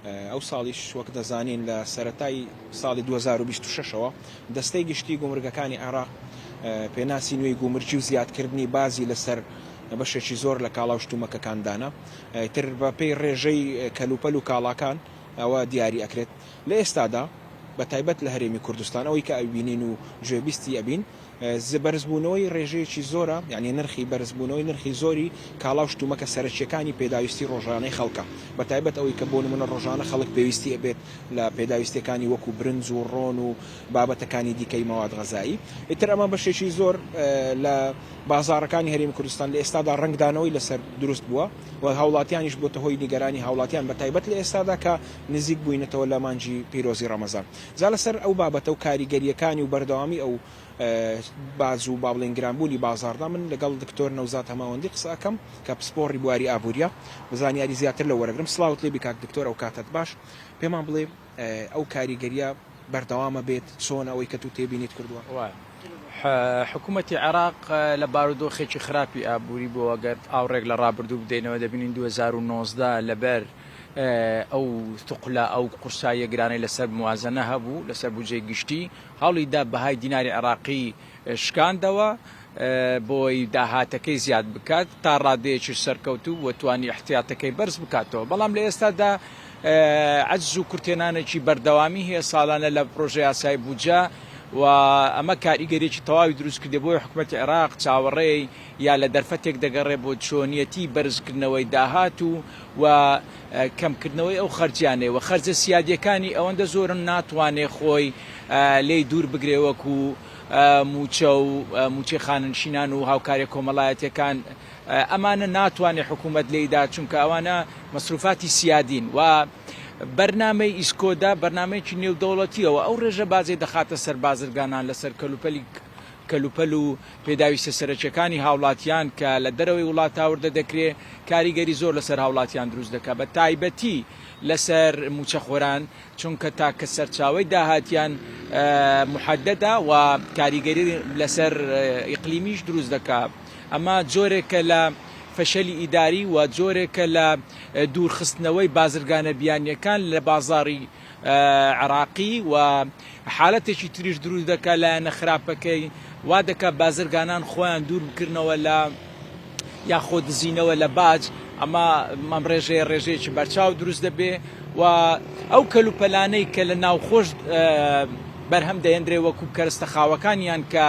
ئەو ساڵیش وەک دەزانین لە سەرەتای ساڵی 2026ەوە دەستەی گشتی گومرگەکانی عێراق پێناسی نوێی گومرجی و زیادکردنی بازی لەسەر بەشێکی زۆر لە کاڵا و شتومەکەکاندانە تر بە پێی ڕێژەی کەلوپەل و کاڵاکان ئەوە دیاری ئەکرێت لە ئێستادا بە تایبەت لە هەرێمی کوردستان ئەوەی کە ئەبینین و گوێبیستی ئەبین بەرزبوونەوەی ڕێژەیەکی زۆرە یعنی نرخی بەرزبوونەوەی نرخی زۆری کاڵا و شتومەکە سەرچیەکانی پێداویستی ڕۆژانەی خەڵکە بە تایبەت ئەوەی کە بۆ نمونە ڕۆژانە خەڵک پێویستی ئەبێت لە پێداویستەکانی وەکو برنج و ڕۆن و بابەتەکانی دیکەی مەواد غەزایی ئیتر ئەمە بەشێکی زۆر لە بازارەکانی هەرێمی کوردستان لە ئێستادا ڕنگدانەوەی لەسەر دروست بووە و هاوڵاتیانیش بۆتە هۆی نیگەرانی هاوڵاتیان بە تایبەت لە ئێستادا کە نزیک بووینەتەوە لە مانجی پیرۆزی ڕەمەزان جا لەسەر ئەو بابەتە و کاریگەریەکانی و بەردەوامی ئەو باز و بابڵێن گرانبوونی بازاردا من لەگەڵ دکتۆر نەوزات هەماوەندی قسەکەم کە پسپۆڕی بواری ئابوووریە بزانیاری زیاتر لە وەرەگرم سڵاوت لێ بکات دکتۆر ئەو کاتت باش پێمان بڵێ ئەو کاریگەریە بەردەوامە بێت چۆن ئەوەی کە تو تێبینیت کردووە حکوومەتی عێراق لە بارودۆخێکی خراپی ئابووری بۆ ئەگەر ئاوڕێک لە ڕابردوو بدەینەوە دەبینین 2019 لەبەر ئەو توقلا ئەو قورساییە گرانەی لەسەر موازنە هەبوو لەسەر بودجەی گشتی هەوڵیدا بەهای دیناری عێراقی شکاندەوە بۆی داهاتەکەی زیاد بکات تا ڕادەیەکی سەرکەوتوو و توانی احتیاتەکەی بەرز بکاتەوە بەڵام لە ئێستادا عەجز و کورتێنانێکی بەردەوامی هەیە ساڵانە لە پرۆژەی یاسای بودجە و ئەمە کاریگەریێکی تەواوی دروست کردێ بۆی حکوومەتی عێراق چاوەڕێی یا لە دەرفەتێک دەگەڕێ بۆ چۆنیەتی بەرزکردنەوەی داهات و کەمکردنەوەی ئەو خەرجیانێ و خەرجە سیادیەکانی ئەوەندە زۆرن ناتوانێ خۆی لێی دوور بگرێ وەکو موچە و موچەی خاننشینان و هاوکاری کۆمەڵایەتەکان ئەمانە ناتوانێ حکوومەت لێیدا چونکە ئەوانە مەسروفاتی سیادین و بەرنامەی ئیسکۆدا بەرنامەیەکی نێودەوڵەتیەوە ئەو ڕێژە بازێ دەخاتە سەر بازرگانان لەسەر کەلوپەل و پێداویستە سەرچەکانی هاوڵاتیان کە لە دەرەوەی وڵات هاوردە دەکرێت کاریگەری زۆر لەسەر هاوڵاتیان دروست دەکات بە تایبەتی لەسەر موچەخۆران چونکە تاکە سەرچاوی داهاتیان محەددەدا و کاریگەری لەسەر ئیقلیمیش دروست دەکات ئەمە جۆرێکە لە فەشەلی ئیداری و جۆرێکە لە دوورخستنەوەی بازرگانە بیانیەکان لە بازاری عراقی و حالەتێکی تریش دروست دەکات لایەنە خراپەکەی وا دەکات بازرگانان خۆیان دوور بکردنەوە لە یاخۆ دزینەوە لە باج ئەمە مەم ڕێژەیەکی بەرچاو دروست دەبێ و ئەو کەلوپەلانەی کە لە ناوخۆش بەرهەم دەهێنرێ وەکو کەرستە خاوەکانیان کە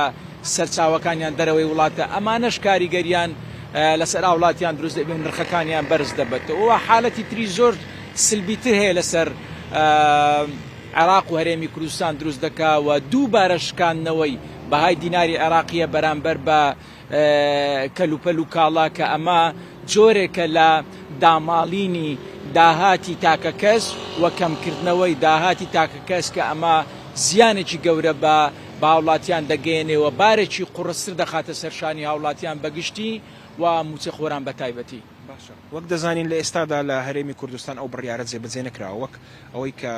سەرچاوەکانیان دەرەوەی وڵاتە ئەمانەش کاریگەریان لەسەر وڵاتیان دروست دەبێت نرخەکانیان بەرز دەبێتەوە حالەتی تری زۆر سلبیتر هەیە لەسەر عێراق و هەرێمی کوردستان دروست دەکات و دووبارە شکاندنەوەی بەهای دیناری عێراقیە بەرامبەر بە کەلوپەل و کاڵا کە ئەمە جۆرێکە لە داماڵینی داهاتی تاکە کەس و کەمکردنەوەی داهاتی تاکە کەس کە ئەمە زیانێکی گەورە بە هاوڵاتیان دەگەێنێەوە بارێکی قوڕستر دەخاتە سەرشانی هاوڵاتیان بەگشتی و موچەخۆران بە تایبەتی وەک دەزانین لە ئێستادا لە هەرێمی کوردستان ئەو بڕیارە جێبەجێ نەکراوە وەک ئەوەی کە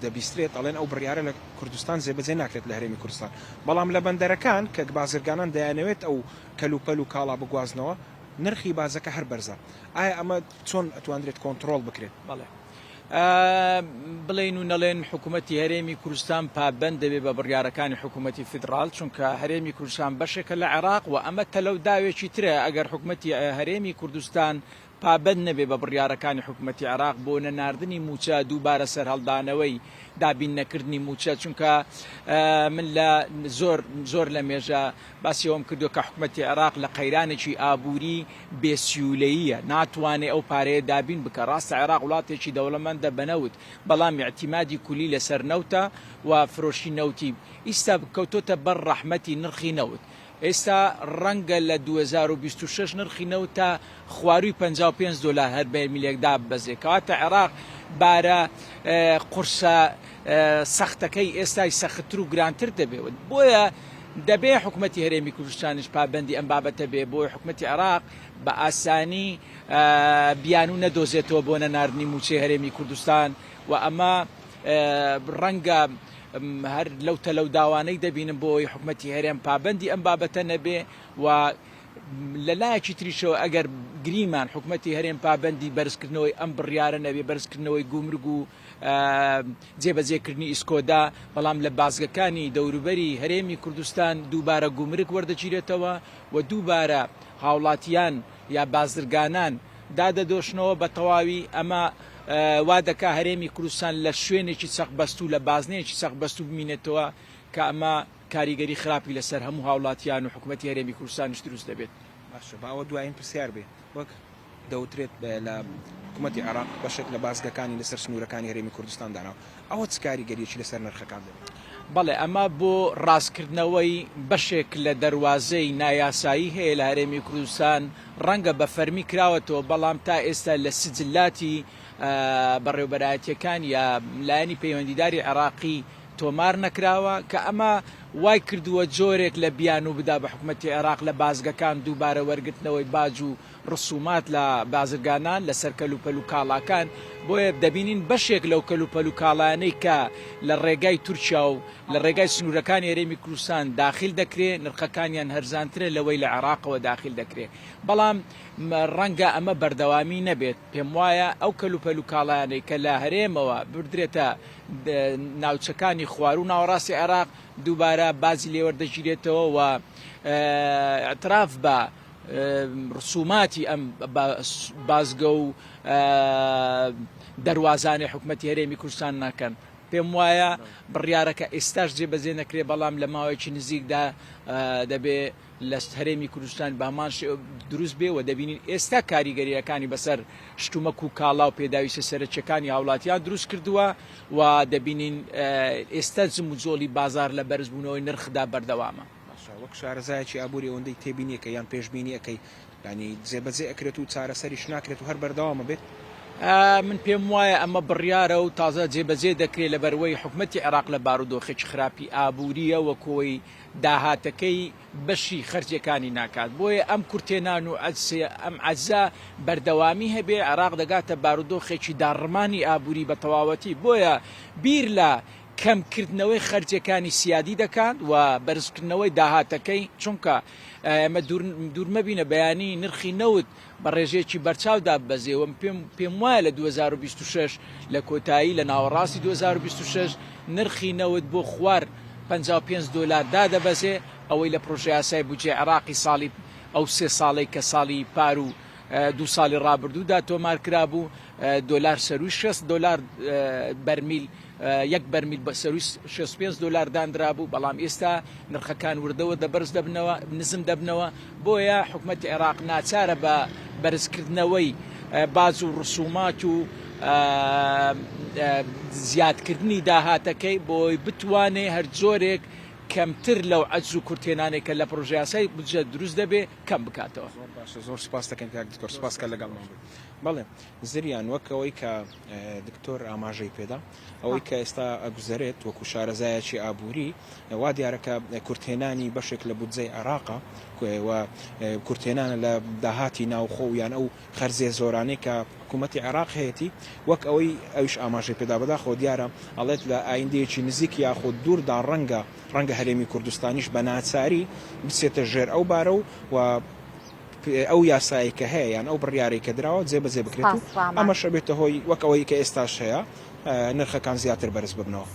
دەبیسترێت ئەڵێن ئەو بڕیارە لە کوردستان جێبەجێ ناکرێت لە هەرێمی کوردستان بەڵام لە بەندەرەکان کە بازرگانان دەیانەوێت ئەو کەلوپەل و کاڵا بگوازنەوە نرخی بازەکە هەر بەرزە ئایا ئەمە چۆن ئەتوانرێت کۆنتترۆل بکرێت بەڵێ بڵین و نەڵێن حکوومەتی هەرێمی کوردستان پابەند دەبێت بە بڕیارەکانی حکوومەتی فیدرال چونکە هەرێمی کوردستان بەشێکە لە عێراق و ئەمە تەلەو داوێکی ترە ئەگەر حکوومەتی هەرێمی کوردستان پابەند نەبێ بە بڕیارەکانی حکوومەتی عێراق بۆ نەناردنی موچە دووبارە سەر هەڵدانەوەی دابین نەکردنی موچە چونکە من لە زۆر لە مێژە باسی ئەوم کردو کە حکوومەتی عێراق لە قەیرانێکی ئابووری بێسیولەییە ناتوانێت ئەو پارەیە دابین بکە ڕاستە عێراق وڵاتێکی دەوڵەمەندە بەنەوت بەڵام اعتیمادی کولی لەسەر نەوتە و فرۆشی نەوتی ئیستا کەوتۆتە بەر ڕەحمەتی نرخی نەوت ئێستا ڕەنگە لە 2026 نرخی نەوتە خواروی $55 هەر بەرمیلێکدا بەزێ کەواتە عێراق بارە قورسە سەختەکەی ئێستای سەختتر و گرانتر دەبێت بۆیە دەبێ حکوومەتی هەرێمی کوردستانیش پابەندی ئەم بابەتە بێ بۆی حکوومەتی عێراق بە ئاسانی بیانوو نەدۆزێتەوە بۆ نەناردنی موچەی هەرێمی کوردستان و ئەمە ڕەنگە هەر لەو تەلەو داوانەی دەبینم بۆی حکوومەتی هەرێم پابەندی ئەم بابەتە نەبێ و لەلایەکی تریشەوە ئەگەر گریمان حکوومەتی هەرێم پابندی بەرزکردنەوەی ئەم بڕیارە نەبێ بەرزکردنەوەی گومرگ و جێبەجێکردنی ئیسکۆدا بەڵام لە بازگەکانی دەوروبەری هەرێمی کوردستان دووبارە گومرگ وەردەگیرێتەوە و دووبارە هاوڵاتیان یا بازرگانان دادەدۆشنەوە بە تەواوی ئەمە وا دەکا هەرێمی کوردستان لە شوێنێکی سەخبەست و لە بازنەیەکی سەخبەست و بمینێتەوە کە ئەمە کاریگەری خراپی لەسەر هەموو هاوڵاتیان و حکوومەتی هەرێمی کوردستانیش دروست دەبێت. باشە باوە دوایین پرسیار بێ وەک دەوترێت لە حکوومەتی عێراق بەشێک لە بازگەکانی لەسەر سنوورەکانی هەرێمی کوردستان داناوە ئەوە چ کاریگەریەکی لەسەر نرخەکان دەبێت؟ بەڵێ ئەمە بۆ ڕاستکردنەوەی بەشێک لە دەواازەی نایاسایی هەیە لە هەرێمی کوردستان ڕەنگە بە فەرمی کراوەتەوە بەڵام تا ئێستا لە سجلاتی بەڕێوەبەرایەتیەکان یا لایەنی پەیوەندیداری عێراقی تۆمار نەکراوە کە ئەمە وای کردووە جۆرێک لە بیان و بدا بە حکوومەتی عێراق لە بازگەکان دووبارە وەرگرتنەوەی باج و ڕسومات لە بازرگانان لەسەر کەلوپەل و کاڵاکان بۆیە دەبینین بەشێک لەو کەلوپەل و کاڵانەی کە لە ڕێگای تورکیا و لە ڕێگای سنوورەکانی هەرێمی کوردستان داخل دەکرێت نرخەکانیان هەرزانترە لەوەی لە عێراقەوە داخل دەکرێت بەڵام ڕەنگە ئەمە بەردەوامی نەبێت پێم وایە ئەو کەلوپەل و کاڵانەی کە لە هەرێمەوە بردرێتە ناوچەکانی خوار و ناوەڕاستی عێراق دووبارە بازی لێوەردەگیرێتەوە و ئەتراف بە ڕسوماتی ئەم بازگە و دەواازانی حکوومەتی هەرێمی کوردستان ناکەن. پێم وایە بڕیارەکە ئێستاش جێبەجێ نەکرێ بەڵام لە ماوەیەکی نزیکدا دەبێ لە هەرێمی کوردستان بە هەمان دروست بێ و دەبینین ئێستا کاریگەریەکانی بەسەر شتومەک و کاڵا و پێداویستە سەرچەکانی هاوڵاتیان دروست کردووە و دەبینین ئێستا زم و جۆڵی بازار لە بەرزبوونەوەی نرخدا بەردەوامە. وەک شارەزایەکی ئابووری ئەوەندەی تێبینیەکە یان پێشبینی ئەەکەی ینی جێبەجێ ئەکرێت و چارەسەریش ناکرێت و هەر بەردەوامە بێت. من پێم وایە ئەمە بڕیارە و تازە جێبەجێ دەکرێت لە بەروەی حکوومەتی عێراق لە بارودۆخێکی خراپی ئابووریە و کۆی داهاتەکەی بەشی خەرجەکانی ناکات بۆیە ئەم کورتێنان و ئەم عەجزا بەردەوامی هەبێ عێراق دەگاتە بارودۆخێکی داڕمانی ئابووری بە تەواوەتی بۆیە بیر لە کەمکردنەوەی خەرجەکانی سیادی دەکات و بەرزکردنەوەی داهاتەکەی چونکە ئەمە دوورمەبینە بەیانی نرخی نەوت بە ڕێژەیەکی بەرچاودا بەزێەوە پێم وایە لە 2026 لە کۆتایی لە ناوەڕاستی 2026 نرخی نەوت بۆ خوار $55 دادەبەزێ ئەوەی لە پرۆژه یاسای بودجێ عێراقی ساڵی ئەو 3 ساڵی کە ساڵی پار و 2 ساڵی ڕابردوودا تۆمار کرابوو دلار سەروی $6 بەرمیل یەک بەرمیل بە سەروی $65 دانرابوو بەڵام ئێستا نرخەکان وردەوە دەبەرز دەبنەوە نزم دەبنەوە بۆیە حکوومەتی عێراق ناچارە بە بەرزکردنەوەی باج و ڕسومات و زیادکردنی داهاتەکەی بۆی بتوانێ هەر جۆرێک کەمتر لەو عەجز و کورتێنانێک کە لە پرۆژه یاسای بودجە دروست دەبێ کەم بکاتەوە. زۆر سپاس دەکەم دکتۆر سپاسکە لەگەڵمان بڵێ زریان وەک ئەوەی کە دکتۆر ئاماژەی پێدا ئەوەی کە ئێستا ئەگوزارێت وەکو شارەزایەکی ئابووری وا دیارەکە کورتێنانی بەشێک لە بودجەی عێراقا و کورتێنانە لە داهاتی ناوخۆ یان ئەو خەرجێ زۆرانەی کە حکوومەتی عێراق هەیەی وەک ئەویش ئاماژەی پێدا بەداخۆ دیارە ئەڵێت لە ئایندەیەکی نزیک یاخۆ دووردا ڕەنگە هەرێمی کوردستانیش بە ناچاری بچێتە ژێر ئەو بارە و ئەو یاسایی کە هەیە یان ئەو بڕیارەی کە دراوە جێبەجێ بکرێت و ئەمەش بێتە هۆی وەک ئەوەی کە ئێستاش هەیە نرخەکان زیاتر بەرز ببنەوە.